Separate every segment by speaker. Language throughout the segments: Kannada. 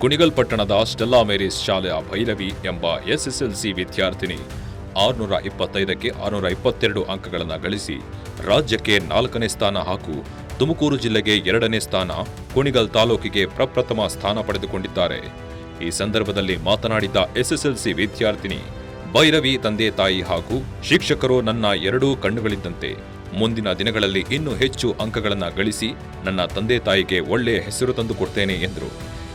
Speaker 1: ಕುಣಿಗಲ್ ಪಟ್ಟಣದ ಸ್ಟೆಲ್ಲಾ ಮೇರೀಸ್ ಶಾಲೆಯ ಭೈರವಿ ಎಂಬ ಎಸ್ಎಸ್ಎಲ್ಸಿ ವಿದ್ಯಾರ್ಥಿನಿ 625ಕ್ಕೆ 622 ಅಂಕಗಳನ್ನು ಗಳಿಸಿ ರಾಜ್ಯಕ್ಕೆ 4ನೇ ಸ್ಥಾನ ಹಾಗೂ ತುಮಕೂರು ಜಿಲ್ಲೆಗೆ 2ನೇ ಸ್ಥಾನ, ಕುಣಿಗಲ್ ತಾಲೂಕಿಗೆ ಪ್ರಪ್ರಥಮ ಸ್ಥಾನ ಪಡೆದುಕೊಂಡಿದ್ದಾರೆ. ಈ ಸಂದರ್ಭದಲ್ಲಿ ಮಾತನಾಡಿದ ಎಸ್ಎಸ್ಎಲ್ಸಿ ವಿದ್ಯಾರ್ಥಿನಿ ಭೈರವಿ ತಂದೆ ತಾಯಿ ಹಾಗೂ ಶಿಕ್ಷಕರು ನನ್ನ ಎರಡೂ ಕಣ್ಣುಗಳಿದ್ದಂತೆ. ಮುಂದಿನ ದಿನಗಳಲ್ಲಿ ಇನ್ನೂ ಹೆಚ್ಚು ಅಂಕಗಳನ್ನು ಗಳಿಸಿ ನನ್ನ ತಂದೆ ತಾಯಿಗೆ ಒಳ್ಳೆಯ ಹೆಸರು ತಂದುಕೊಡ್ತೇನೆ ಎಂದರು.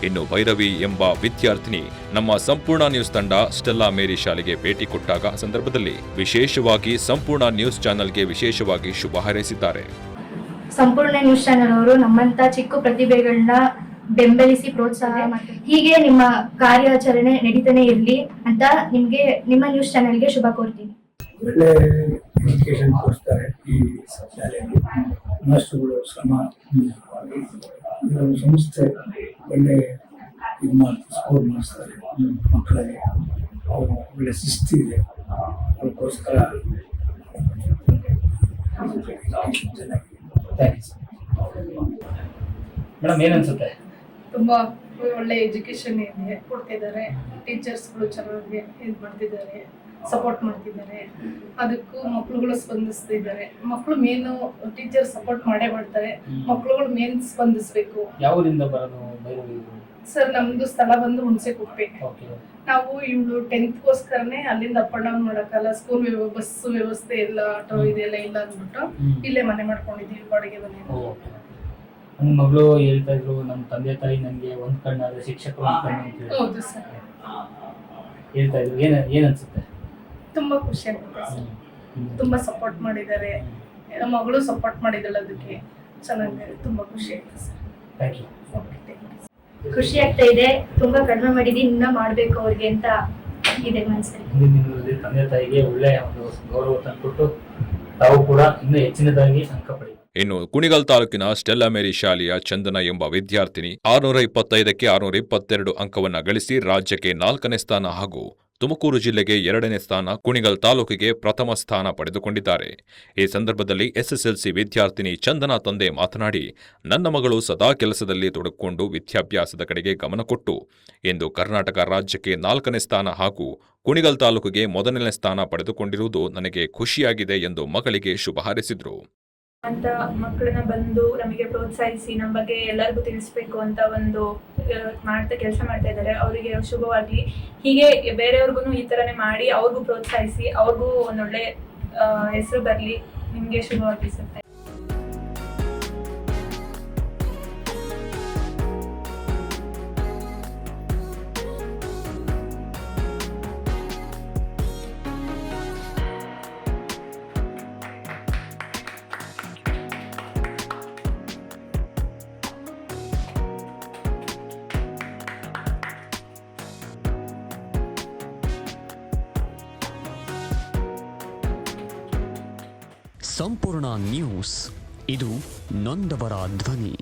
Speaker 1: ಇನ್ನು ಭೈರವಿ ಎಂಬ ವಿದ್ಯಾರ್ಥಿನಿ ನಮ್ಮ ಸಂಪೂರ್ಣ ನ್ಯೂಸ್ ತಂಡ ಸ್ಟೆಲ್ಲಾ ಮೇರಿ ಶಾಲೆಗೆ ಭೇಟಿ ಕೊಟ್ಟಾಗ ಸಂದರ್ಭದಲ್ಲಿ ವಿಶೇಷವಾಗಿ ಸಂಪೂರ್ಣ ನ್ಯೂಸ್ ಚಾನೆಲ್ಗೆ ವಿಶೇಷವಾಗಿ ಶುಭ ಹಾರೈಸಿದ್ದಾರೆ.
Speaker 2: ಸಂಪೂರ್ಣ ನ್ಯೂಸ್ ಚಾನೆಲ್ ಅವರು ನಮ್ಮಂತ ಚಿಕ್ಕ ಪ್ರತಿಭೆಗಳನ್ನ ಬೆಂಬಲಿಸಿ ಪ್ರೋತ್ಸಾಹ ಹೀಗೆ ನಿಮ್ಮ ಕಾರ್ಯಾಚರಣೆ ನಡೀತಾನೆ ಇರಲಿ ಅಂತ ನಿಮ್ಗೆ ನಿಮ್ಮ ನ್ಯೂಸ್ ಚಾನೆಲ್ಗೆ ಶುಭ ಕೋರ್ತೀನಿ.
Speaker 3: ಒಳ್ಳೆ ಎಜುಕೇಶನ್ ಕೊಡ್ತಾರೆ ಈ ಶಾಲೆಯಲ್ಲಿ. ಮಾಸ್ಟರ್ಗಳು ಶ್ರಮ ಸಂಸ್ಥೆ ಒಳ್ಳೆ ಇದು ಮಾಡ್ತಾರೆ, ಸ್ಕೋರ್ ಮಾಡಿಸ್ತಾರೆ ಮಕ್ಕಳಿಗೆ. ಅವರು ಒಳ್ಳೆ ಶಿಸ್ತಿದೆ, ಅದಕ್ಕೋಸ್ಕರ
Speaker 4: ಮೇಡಮ್ ಏನನ್ಸುತ್ತೆ?
Speaker 5: ತುಂಬ ಒಳ್ಳೆ ಎಜುಕೇಶನ್ ಇದೆ ಕೊಡ್ತಿದ್ದಾರೆ. ಟೀಚರ್ಸ್ಗಳು ಚೆನ್ನಾಗಿ ಇದು ಮಾಡ್ತಿದ್ದಾರೆ, ಸಪೋರ್ಟ್ ಮಾಡ್ತಿದ್ದಾರೆ. ಅದಕ್ಕೂ ಮಕ್ಳುಗಳು ಸ್ಪಂದಿಸ್ತಿದ್ದಾರೆ. ಮಕ್ಕಳು ಮೇನು ಟೀಚರ್ ಸಪೋರ್ಟ್ ಮಾಡೇ ಮಾಡ್ತಾರೆ, ಮಕ್ಳುಗಳು ಮೇನ್ ಸ್ಪಂದಿಸ್ಬೇಕು.
Speaker 4: ಯಾವೂರಿಂದ ಬರೋದು ಭೈರವಿ?
Speaker 5: ಸರ್, ನಮ್ದು ಸ್ಥಳ ಬಂದು ಹುಣಸೆಕುಪ್ಪೆ. ನಾವು ಇವಳು 10th ಅಲ್ಲಿಂದ ಅಪ್ ಅಂಡ್ ಡೌನ್ ಮಾಡೋಕ್ಕಲ್ಲ, ಸ್ಕೂಲ್ ಬಸ್ ವ್ಯವಸ್ಥೆ ಇಲ್ಲ, ಆಟೋ ಇದೆಲ್ಲ ಇಲ್ಲ ಅಂದ್ಬಿಟ್ಟು ಇಲ್ಲೇ ಮನೆ ಮಾಡ್ಕೊಂಡಿದ್ದೀವಿ, ಬಾಡಿಗೆ ಮನೆ.
Speaker 4: ನನ್ನ ಮಗಳು ಹೇಳ್ತಾ ಇದ್ರು, ನಮ್ಮ ತಂದೆ ತಾಯಿ ನನಗೆ ಒಂದ್ ಕಣ್ಣಾದ್ರೆ ಶಿಕ್ಷಕರು ಒಂದ್ ಕಣ್ಣು ಅಂತ ಹೇಳಿ.
Speaker 5: ಹೌದು ಸರ್,
Speaker 4: ಹೇಳ್ತಾ ಇದ್ರು. ಏನ್ ಅನ್ಸುತ್ತೆ?
Speaker 5: ತುಂಬಾ ಖುಷಿ ಆಗುತ್ತೆ ಸರ್. ತುಂಬಾ ಸಪೋರ್ಟ್ ಮಾಡಿದ್ದಾರೆ, ನಮ್ಮ ಮಗಳು ಸಪೋರ್ಟ್ ಮಾಡಿದಳು, ಅದಕ್ಕೆ ಚೆನ್ನಾಗಿ ತುಂಬಾ ಖುಷಿ ಆಯ್ತು ಸರ್.
Speaker 4: Thank you.
Speaker 2: ಖುಷಿ ಆಗ್ತಾ ಇದೆ. ತುಂಬಾ ಕಡಿಮೆ ಮಾಡಿದೀನಿ, ಇನ್ನ ಮಾಡ್ಬೇಕು ಅವ್ರಿಗೆ ಅಂತ ಇದೆ ಮನಸ್ಸಲ್ಲಿ.
Speaker 4: ಮುಂದಿನ ತಂದೆ ತಾಯಿಗೆ ಒಳ್ಳೆಯ ಒಂದು ಗೌರವ ತಂದುಕೊಟ್ಟು ತಾವು ಕೂಡ ಇನ್ನೂ ಹೆಚ್ಚಿನದಾಗಿ ಅಂಕ ಪಡೆಯುತ್ತಾರೆ.
Speaker 1: ಇನ್ನು ಕುಣಿಗಲ್ ತಾಲೂಕಿನ ಸ್ಟೆಲ್ಲಾ ಮೇರಿ ಶಾಲೆಯ ಚಂದನ ಎಂಬ ವಿದ್ಯಾರ್ಥಿನಿ 625ಕ್ಕೆ 622 ಅಂಕವನ್ನು ಗಳಿಸಿ ರಾಜ್ಯಕ್ಕೆ 4ನೇ ಸ್ಥಾನ ಹಾಗೂ ತುಮಕೂರು ಜಿಲ್ಲೆಗೆ 2ನೇ ಸ್ಥಾನ, ಕುಣಿಗಲ್ ತಾಲೂಕಿಗೆ ಪ್ರಥಮ ಸ್ಥಾನ ಪಡೆದುಕೊಂಡಿದ್ದಾರೆ. ಈ ಸಂದರ್ಭದಲ್ಲಿ ಎಸ್ಎಸ್ಎಲ್ಸಿ ವಿದ್ಯಾರ್ಥಿನಿ ಚಂದನ ತಂದೆ ಮಾತನಾಡಿ, ನನ್ನ ಮಗಳು ಸದಾ ಕೆಲಸದಲ್ಲಿ ತೊಡಗಿಕೊಂಡು ವಿದ್ಯಾಭ್ಯಾಸದ ಕಡೆಗೆ ಗಮನ ಕೊಟ್ಟು ಇಂದು ಕರ್ನಾಟಕ ರಾಜ್ಯಕ್ಕೆ 4ನೇ ಸ್ಥಾನ ಹಾಗೂ ಕುಣಿಗಲ್ ತಾಲೂಕಿಗೆ 1ನೇ ಸ್ಥಾನ ಪಡೆದುಕೊಂಡಿರುವುದು ನನಗೆ ಖುಷಿಯಾಗಿದೆ ಎಂದು ಮಗಳಿಗೆ ಶುಭ ಹಾರೈಸಿದರು.
Speaker 6: ಅಂತ ಮಕ್ಕಳನ್ನ ಬಂದು ನಮಗೆ ಪ್ರೋತ್ಸಾಹಿಸಿ ನಮ್ಮ ಬಗ್ಗೆ ಎಲ್ಲರಿಗೂ ತಿಳಿಸ್ಬೇಕು ಅಂತ ಒಂದು ಕೆಲಸ ಮಾಡ್ತಾ ಇದ್ದಾರೆ. ಅವರಿಗೆ ಶುಭವಾಗ್ಲಿ. ಹೀಗೆ ಬೇರೆಯವ್ರಿಗೂ ಈ ತರನೇ ಮಾಡಿ ಅವ್ರಿಗೂ ಪ್ರೋತ್ಸಾಹಿಸಿ, ಅವ್ರಿಗೂ ಒಂದೊಳ್ಳೆ ಹೆಸರು ಬರಲಿ. ನಿಮಗೆ ಶುಭವಾಗ್ಲಿ ಸರ್.
Speaker 7: ಸಂಪೂರ್ಣ ನ್ಯೂಸ್, ಇದು ನೊಂದವರ ಧ್ವನಿ.